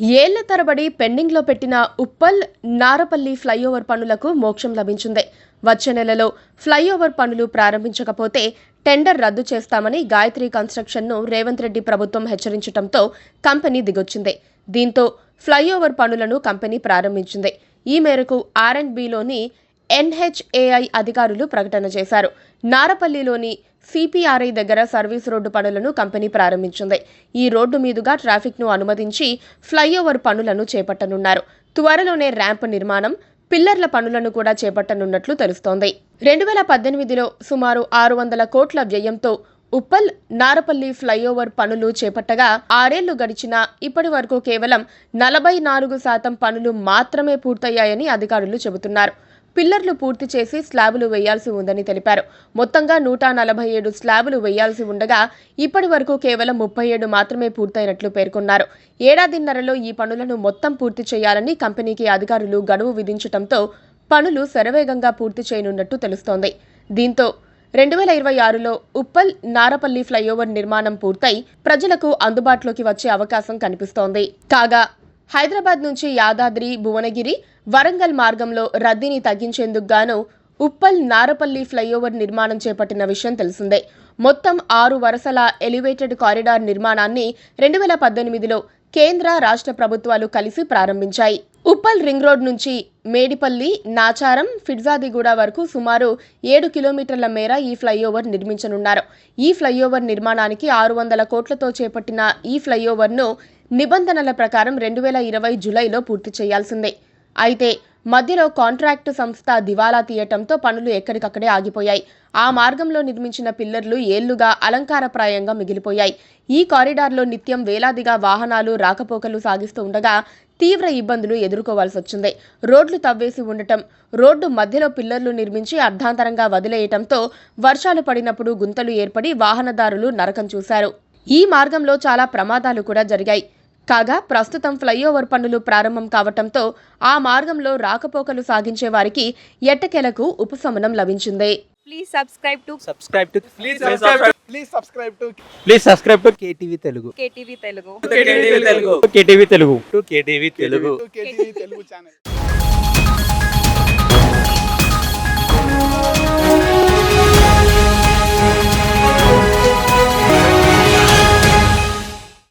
ఏళ్ల తరబడి పెండింగ్లో పెట్టిన ఉప్పల్ నారపల్లి ఫ్లైఓవర్ పనులకు మోక్షం లభించింది. వచ్చే నెలలో ఫ్లైఓవర్ పనులు ప్రారంభించకపోతే టెండర్ రద్దు చేస్తామని గాయత్రి కన్స్ట్రక్షన్ను రేవంత్ రెడ్డి ప్రభుత్వం హెచ్చరించడంతో కంపెనీ దిగొచ్చింది. దీంతో ఫ్లైఓవర్ పనులను కంపెనీ ప్రారంభించింది. ఈ మేరకు R&Bలోని NHAI అధికారులు ప్రకటన చేశారు. నారపల్లిలోని CPRI దగ్గర సర్వీస్ రోడ్డు పనులను కంపెనీ ప్రారంభించింది. ఈ రోడ్డు మీదుగా ట్రాఫిక్ను అనుమతించి ఫ్లైఓవర్ పనులను చేపట్టనున్నారు. త్వరలోనే ర్యాంప్ నిర్మాణం, పిల్లర్ల పనులను కూడా చేపట్టనున్నట్లు తెలుస్తోంది. 2018లో సుమారు 600 కోట్ల వ్యయంతో ఉప్పల్ నారపల్లి ఫ్లైఓవర్ పనులు చేపట్టగా 6 ఏళ్లు గడిచినా ఇప్పటి వరకు కేవలం 44% పనులు మాత్రమే పూర్తయ్యాయని అధికారులు చెబుతున్నారు. పిల్లర్లు పూర్తి చేసి స్లాబులు వేయాల్సి ఉందని తెలిపారు. మొత్తంగా 147 స్లాబులు వేయాల్సి ఉండగా ఇప్పటి వరకు కేవలం 37 మాత్రమే పూర్తయినట్లు పేర్కొన్నారు. ఏడాదిన్నరలో ఈ పనులను మొత్తం పూర్తి చేయాలని కంపెనీకి అధికారులు గడువు విధించడంతో పనులు శరవేగంగా పూర్తి చేయనున్నట్టు తెలుస్తోంది. దీంతో 2026లో ఉప్పల్ నారపల్లి ఫ్లైఓవర్ నిర్మాణం పూర్తయి ప్రజలకు అందుబాటులోకి వచ్చే అవకాశం కనిపిస్తోంది. కాగా హైదరాబాద్ నుంచి యాదాద్రి, భువనగిరి, వరంగల్ మార్గంలో రద్దీని తగ్గించేందుకు గాను ఉప్పల్ నారపల్లి ఫ్లైఓవర్ నిర్మాణం చేపట్టిన విషయం తెలిసిందే. మొత్తం 6 వరుసల ఎలివేటెడ్ కారిడార్ నిర్మాణాన్ని 2018లో కేంద్ర, రాష్ట్ర ప్రభుత్వాలు కలిసి ప్రారంభించాయి. ఉప్పల్ రింగ్ రోడ్ నుంచి మేడిపల్లి, నాచారం, ఫిర్జాదిగూడ వరకు సుమారు 7 కిలోమీటర్ల మేర ఈ ఫ్లైఓవర్ నిర్మించనున్నారు. ఈ ఫ్లైఓవర్ నిర్మాణానికి 600 కోట్లతో చేపట్టిన ఈ ఫ్లైఓవర్ను నిబంధనల ప్రకారం 2020 జూలైలో పూర్తి చేయాల్సిందే. అయితే మధ్యలో కాంట్రాక్టు సంస్థ దివాలా తీయటంతో పనులు ఎక్కడికక్కడే ఆగిపోయాయి. ఆ మార్గంలో నిర్మించిన పిల్లర్లు ఏళ్లుగా అలంకారప్రాయంగా మిగిలిపోయాయి. ఈ కారిడార్లో నిత్యం వేలాదిగా వాహనాలు రాకపోకలు సాగిస్తూ ఉండగా తీవ్ర ఇబ్బందులు ఎదుర్కోవాల్సి వచ్చింది. రోడ్లు తవ్వేసి ఉండటం, రోడ్డు మధ్యలో పిల్లర్లు నిర్మించి అర్ధాంతరంగా వదిలేయటంతో వర్షాలు పడినప్పుడు గుంతలు ఏర్పడి వాహనదారులు నరకం చూశారు. ఈ మార్గంలో చాలా ప్రమాదాలు కూడా జరిగాయి. కాగా ప్రస్తుతం ఫ్లైఓవర్ పనులు ప్రారంభం కావటంతో ఆ మార్గంలో రాకపోకలు సాగించే వారికి ఎట్టకేలకు ఉపశమనం లభించింది. Please subscribe to KTV Telugu. KTV Telugu. KTV Telugu channel.